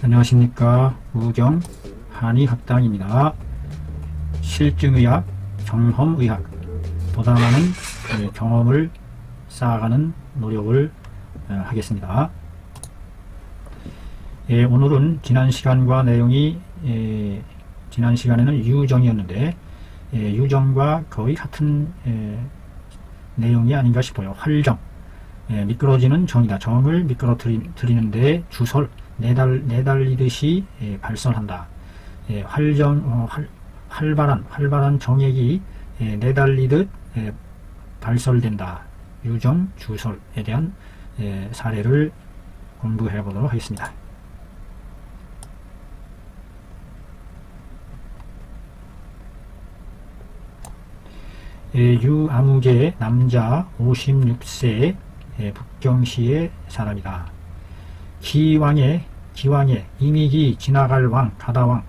안녕하십니까. 우경 한의학당입니다. 실증의학, 경험의학, 보다 많은 경험을 쌓아가는 노력을 하겠습니다. 오늘은 지난 시간과 내용이 지난 시간에는 유정이었는데 유정과 거의 같은 내용이 아닌가 싶어요. 활정, 미끄러지는 정이다. 정을 미끄러뜨리는데 주설, 내달리듯이 발설한다. 활발한 정액이 내달리듯 발설된다. 유정, 주설에 대한 사례를 공부해 보도록 하겠습니다. 유아무개, 남자, 56세, 북경시의 사람이다. 기왕에 이미 지나갈 왕, 가다왕,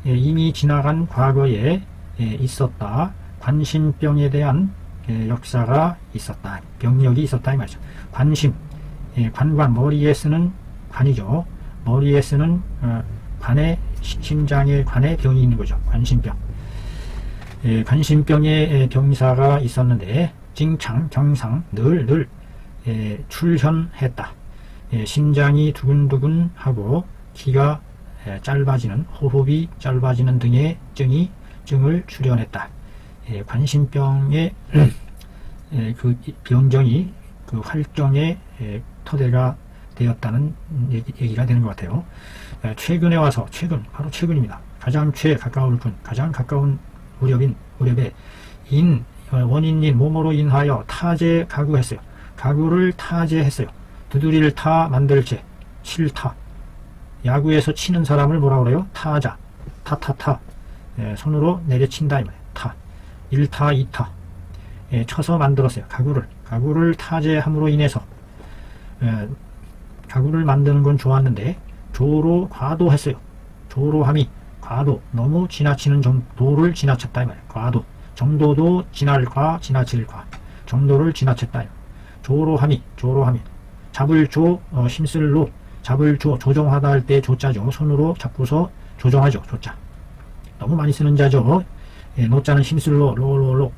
이미 지나간 과거에 있었다. 관심병에 대한 역사가 있었다. 병력이 있었다 이 말이죠. 관심, 관관, 머리에 쓰는 관이죠. 머리에 쓰는 관에, 심장에 관에 병이 있는 거죠. 관심병. 관심병의 병사가 있었는데 징창, 경상, 늘 출현했다. 심장이 두근두근하고 키가 짧아지는, 호흡이 짧아지는 등의 증을 출현했다. 관심병의 그 병정이 그 활정의 토대가 되었다는 얘기가 되는 것 같아요. 최근에 와서, 바로 최근입니다. 가장 가까운 무렵에 원인인 몸으로 인하여 타제 가구했어요. 가구를 타제했어요. 두드릴 타, 만들 제, 칠타. 야구에서 치는 사람을 뭐라고 그래요? 타자. 타타타. 손으로 내려친다 이 말이에요. 타. 1타, 2타. 쳐서 만들었어요. 가구를 타제함으로 인해서 가구를 만드는 건 좋았는데 조로 과도했어요. 조로함이 과도, 너무 지나치는 정도를 지나쳤다 이 말이에요. 과도. 정도도 지나칠 과. 정도를 지나쳤다. 조로함이. 잡을 조, 힘쓸 로. 잡을 조, 조정하다 할 때 조자죠. 손으로 잡고서 조정하죠. 조자. 너무 많이 쓰는 자죠. 노자는 힘쓸 로.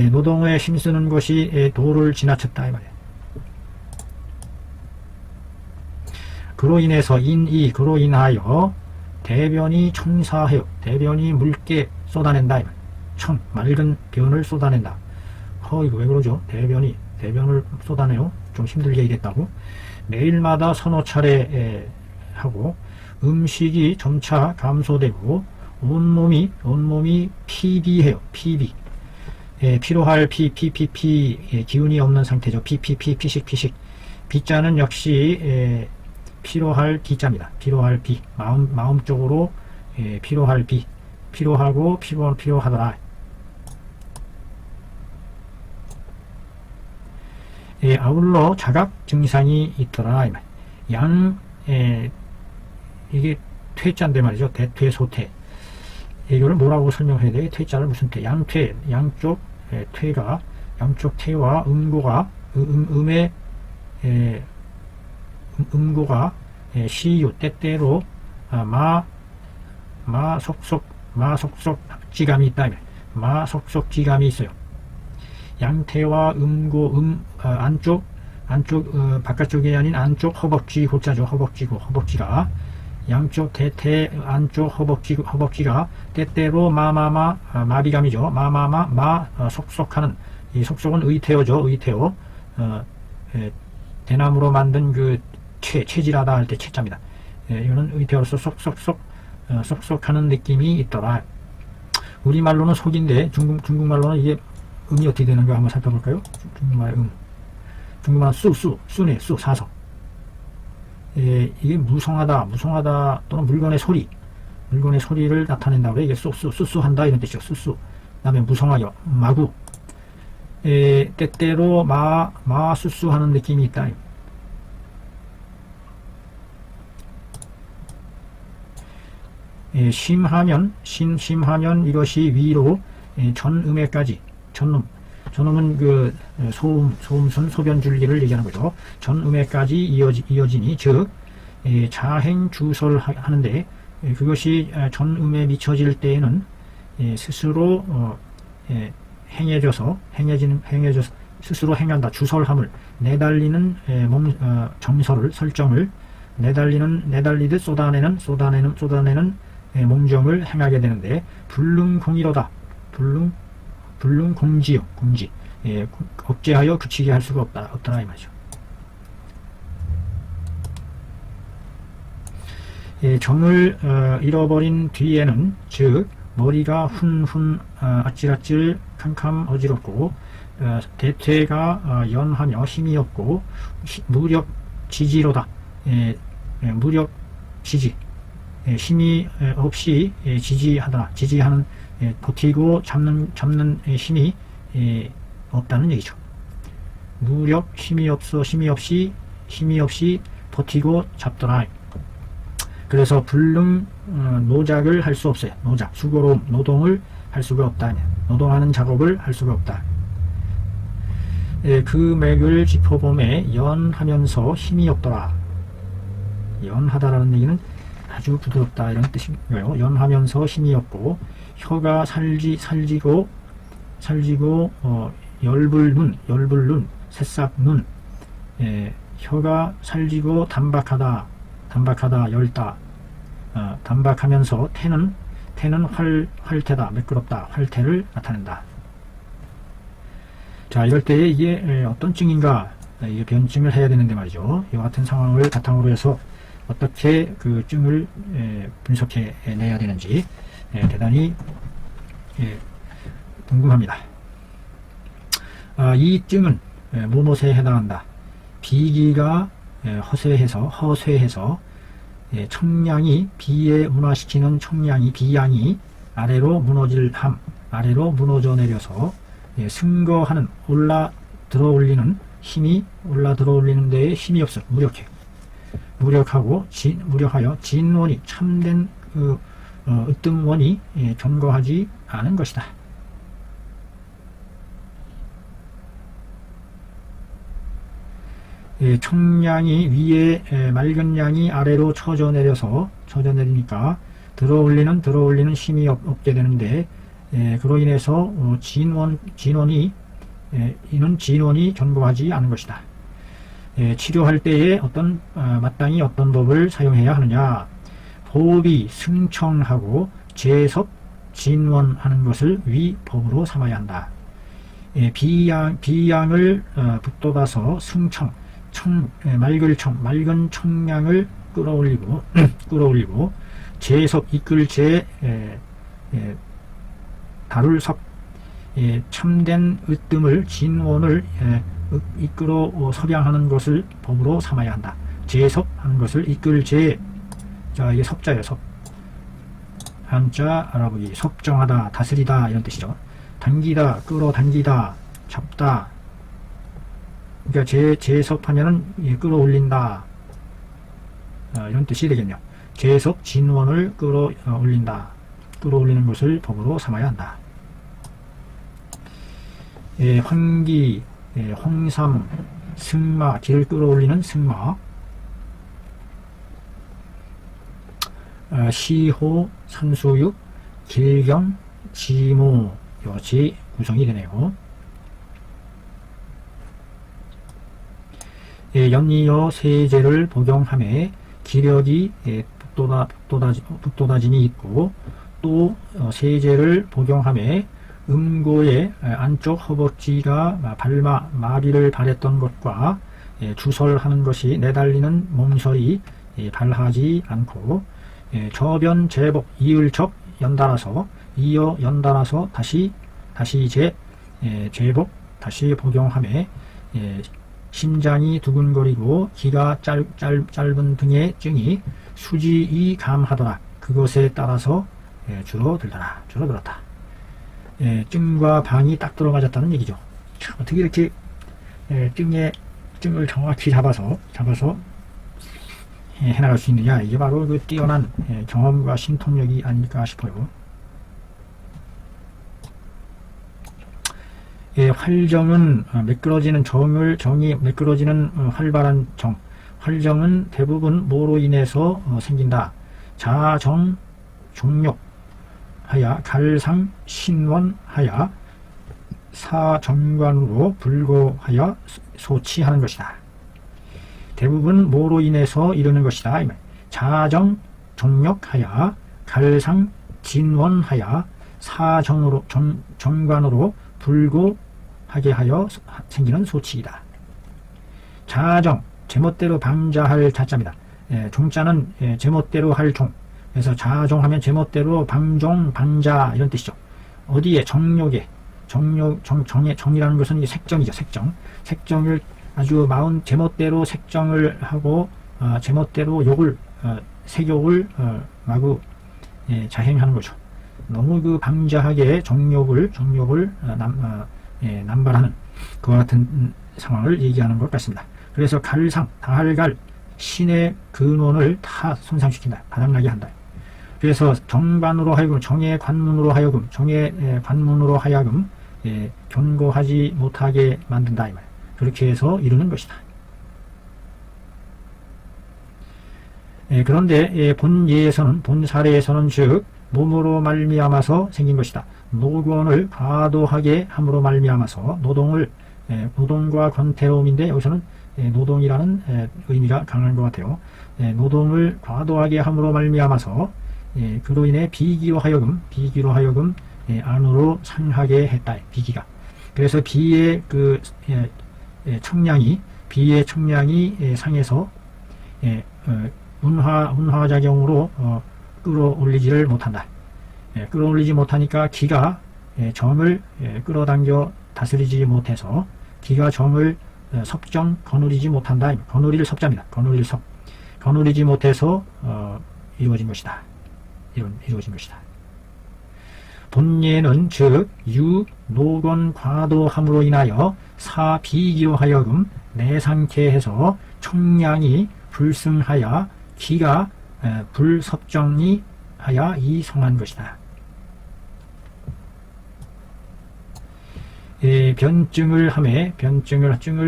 노동에 힘쓰는 것이 도를 지나쳤다 이 말이에요. 그로 인하여 대변이 청사해요. 대변이 묽게 쏟아낸다. 맑은 변을 쏟아낸다. 이거 왜 그러죠? 대변을 쏟아내요. 좀 힘들게 일했다고. 매일마다 서너 차례 하고 음식이 점차 감소되고 온몸이 피비해요. 피비. 피로할 기운이 없는 상태죠. 피식. 비자는 역시 피로할 비자입니다. 피로할 비. 마음 쪽으로 피로할 비. 피로하고 피로하더라. 아울러 자각 증상이 있더라. 이게 퇴자인데 말이죠. 대퇴소퇴. 이거를 뭐라고 설명해야 돼요? 퇴자를 무슨 퇴? 양퇴. 양쪽 퇴가, 양쪽 퇴와 음고가, 음고가 시유 때때로 마속속지감이 있다. 마속속지감이 있어요. 양태와 음고, 안쪽 바깥쪽이 아닌 안쪽 허벅지 골자죠. 허벅지가 양쪽 대퇴 안쪽 허벅지가 때때로 마비감이죠. 속속하는, 이 속속은 의태어죠. 의태어. 대나무로 만든 그 체질하다 할 때 체자입니다. 이거는 의태어로서 속속하는 느낌이 있더라. 우리말로는 속인데 중국말로는 이게 음이 어떻게 되는가 한번 살펴볼까요? 중국말은 수네, 사서. 이게 무성하다 또는 물건의 소리를 나타낸다고 그래요. 이게 수수한다 이런 뜻이죠. 수수. 그다음에 무성하여, 마구. 때때로 수수하는 느낌이 있다. 심하면 이것이 위로 전음에까지, 전음은 그 소음순 소변줄기를 얘기하는 거죠. 전음에까지 이어지니, 즉 자행 주설하는데 그것이 전음에 미쳐질 때에는 스스로 행해져서 스스로 행한다. 주설함을 내달리는 정설을 설정을 내달리듯 쏟아내는 몸정을 행하게 되는데 불능공이로다. 불능공지요. 공지. 억제하여 그치게 할 수가 없더라 이 말이죠. 정을 잃어버린 뒤에는 즉 머리가 훈훈 아찔아찔 캄캄 어지럽고 대퇴가 연하며 힘이 없고 무력 지지로다. 무력 지지 힘이 없이 지지하는 버티고 잡는 힘이 없다는 얘기죠. 무력 힘이 없이 버티고 잡더라. 그래서 불능 노작을 할 수 없어요. 노작 수고로움 노동을 할 수가 없다. 노동하는 작업을 할 수가 없다. 그 맥을 짚어봄에 연하면서 힘이 없더라. 연하다라는 얘기는 아주 부드럽다 이런 뜻이고요. 연하면서 힘이 없고 혀가 살지고 열불눈 새싹눈 혀가 살지고 단박하다 열다 단박하면서 태는 활태다 매끄럽다 활태를 나타낸다. 자, 이럴 때에 이게 어떤 증인가 이게 변증을 해야 되는데 말이죠. 이와 같은 상황을 바탕으로 해서 어떻게 그 증을 분석해 내야 되는지 대단히 궁금합니다. 이 증은 무엇에 해당한다. 비기가 허쇠해서 청량이 비에 운화시키는 비양이 아래로 무너져 내려서 승거하는 들어올리는 데에 힘이 없어 무력하여 진원이 참된 으뜸원이 존거하지 않은 것이다. 청량이 위에 맑은 양이 아래로 쳐져 내리니까 들어올리는 힘이 없게 되는데 그로 인해서 진원이 존거하지 않은 것이다. 치료할 때에 마땅히 어떤 법을 사용해야 하느냐. 호흡이 승청하고 재섭 진원하는 것을 위법으로 삼아야 한다. 비양을 북돋아서 맑은 청량을 끌어올리고 재섭 이끌 다룰 섭 참된 으뜸을 진원을 이끌어 석양하는 것을 법으로 삼아야 한다. 재섭하는 것을 이끌 자, 이게 섭자예요. 섭 한자 알아보기 섭정하다 다스리다 이런 뜻이죠. 당기다 끌어당기다 잡다. 그러니까 재섭하면은 끌어올린다 이런 뜻이 되겠네요. 재섭 진원을 끌어올리는 것을 법으로 삼아야 한다. 황기 홍삼 승마 길을 끌어올리는 승마 시호 산수육 길경 지모 이것이 구성이 되네요. 연이어 세제를 복용함에 기력이 북돋아짐이 있고 또 세제를 복용함에 음고의 안쪽 허벅지가 마비를 발했던 것과 주설하는 것이 내달리는 몸설이 발하지 않고 저변 제복 이을접 연달아서 다시 제복 다시 복용함에 심장이 두근거리고 기가 짧은 등의 증이 수지이 감하더라. 그것에 따라서 줄어들었다. 증과 방이 딱 들어맞았다는 얘기죠. 참, 어떻게 이렇게 증을 정확히 잡아서 해나갈 수 있느냐. 이게 바로 그 뛰어난 경험과 신통력이 아닐까 싶어요. 활정은 매끄러지는 활발한 정, 활정은 대부분 뭐로 인해서 생긴다. 자정 종욕하여 갈상 신원하여 사정관으로 불고하여 소치하는 것이다. 대부분 뭐로 인해서 이르는 것이다. 자정 종욕하여 갈상 진원하여 사정으로 정관으로 불고하게 하여 생기는 소치이다. 자정 제멋대로 방자할 자자입니다. 종자는 제멋대로 할 종. 그래서 자정하면 제멋대로 방종, 방자 이런 뜻이죠. 어디에 정욕에 정이라는 것은 색정이죠. 색정을 아주 마음 제멋대로 색정을 하고 제멋대로 욕을 색욕을 마구 자행하는 거죠. 너무 그 방자하게 정욕을 남발하는 그와 같은 상황을 얘기하는 것 같습니다. 그래서 갈상, 다할갈, 신의 근원을 다 손상시킨다. 바닥나게 한다. 그래서 정관으로 하여금, 정의 관문으로 하여금 견고하지 못하게 만든다. 이 말. 그렇게 해서 이루는 것이다. 그런데 본예에서는, 본사례에서는 즉 몸으로 말미암아서 생긴 것이다. 노곤을 과도하게 함으로 말미암아서 노동과 권태로움인데 여기서는 노동이라는 의미가 강한 것 같아요. 노동을 과도하게 함으로 말미암아서 그로 인해 비기로 하여금 안으로 상하게 했다. 비기가. 그래서 비의 청량이 상해서 운화작용으로 끌어올리지를 못한다. 끌어올리지 못하니까 기가 정을 끌어당겨 다스리지 못해서 기가 정을 거느리지 못한다. 거느릴 섭자입니다. 거느리지 못해서 이루어진 것이다. 이루어진 것이다. 본예는 즉 노건 과도함으로 인하여 사비기로 하여금 내상케 해서 청량이 불승하여 기가 불섭정이 하여 이성한 것이다. 변증을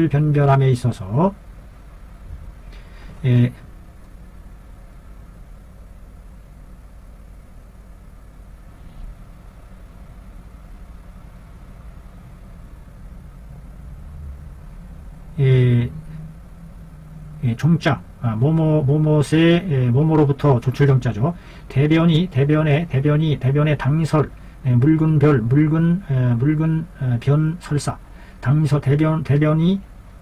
변별함에 있어서 종자 모모로부터 조출정자죠. 대변의 당설 묽은 변 설사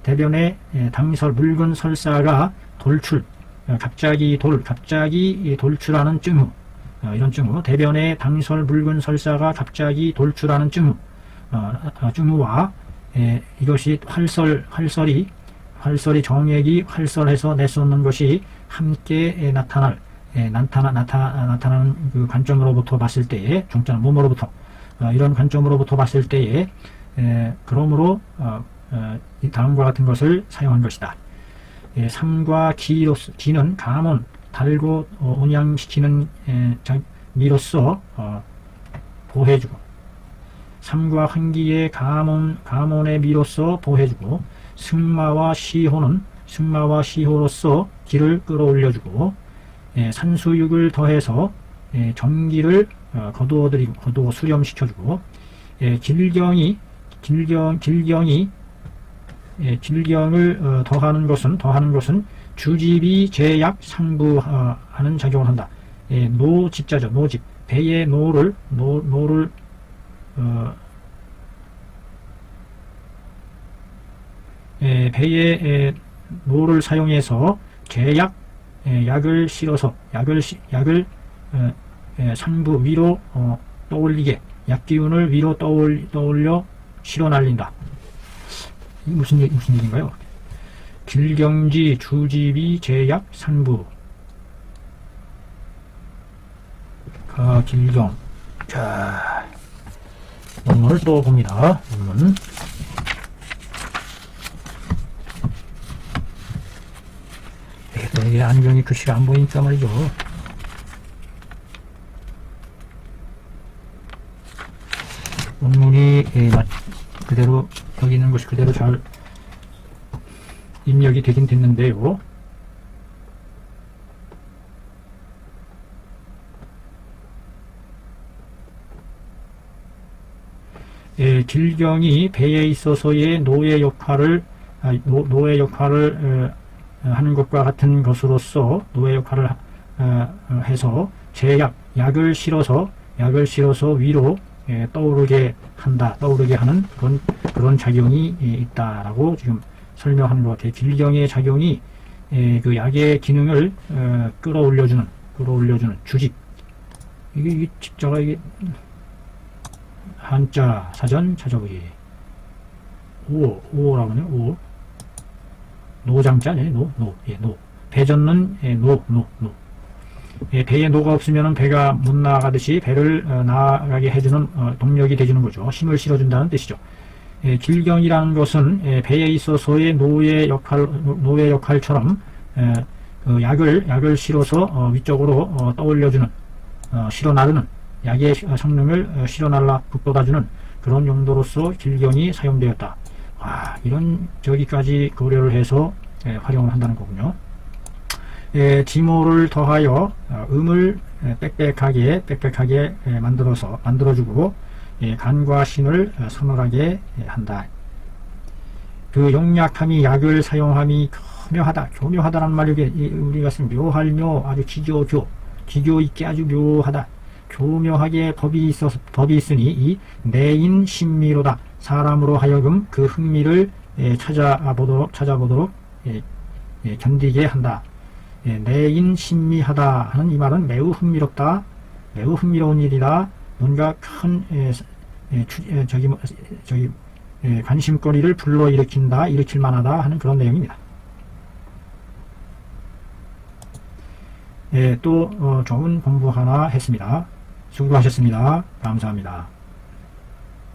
대변의 당설 묽은 설사가 돌출 갑자기 돌출하는 증후 이런 증후 대변의 당설 묽은 설사가 갑자기 돌출하는 증후와 이것이 활설이 정액이 활설해서 내쏟는 것이 함께 나타나는 그 관점으로부터 봤을 때에 종자는 몸으로부터 이런 관점으로부터 봤을 때에 그러므로 다음과 같은 것을 사용한 것이다. 삼과 기는 감온 달고 온양시키는 미로써 보호해주고 삼과 환기의 감온의 미로써 보호해주고 승마와 시호로서 기를 끌어올려주고 산수육을 더해서 전기를 거두어 수렴시켜주고 길경을 더하는 것은 주집이 제약 상부하는 작용을 한다. 노집자죠. 노집 배의 노를 배의 노를 사용해서 약을 실어서 약을 상부 위로 떠올리게 약기운을 위로 떠올려 실어 날린다. 무슨 얘기인가요? 길경지 주집이 제약 상부 길경. 자, 논문을 또 봅니다. 논문. 이게 안경이 글씨가 안 보이니까 말이죠. 논문이 그대로 여기 있는 것이 그대로 잘 입력이 되긴 됐는데요. 길경이 배에 있어서의 노예 역할을 하는 것과 같은 것으로서 노예 역할을 해서 약을 실어서 위로 떠오르게 하는 그런 작용이 있다라고 지금 설명하는 것 같아요. 길경의 작용이 그 약의 기능을 끌어올려주는 주직. 이게 직자가 이게 한자 사전 찾아보기. 오라고 하네요. 오. 노장자네. 노. 배 젓는 노. 배에 노가 없으면 배가 못 나가듯이 배를 나가게 해주는 동력이 되주는 거죠. 힘을 실어준다는 뜻이죠. 길경이라는 것은 배에 있어서의 노예 역할처럼 그 약을 실어서 위쪽으로 떠올려주는 실어 나르는 약의 성능을 실어 날라 북돋아주는 그런 용도로서 길경이 사용되었다. 이런 저기까지 고려를 해서 활용을 한다는 거군요. 지모를 더하여 음을 빽빽하게 만들어주고 간과 신을 서늘하게 한다. 그 용약함이 약을 사용함이 교묘하다라는 말이 우리가 쓴 묘할 묘 아주 기교 있게 아주 묘하다. 교묘하게 법이 있으니 이 내인 신미로다. 사람으로 하여금 그 흥미를 찾아보도록 견디게 한다. 내인 신미하다 하는 이 말은 매우 흥미롭다, 매우 흥미로운 일이다, 뭔가 큰 관심거리를 일으킬 만하다 하는 그런 내용입니다. 또 좋은 공부 하나 했습니다. 수고하셨습니다. 감사합니다.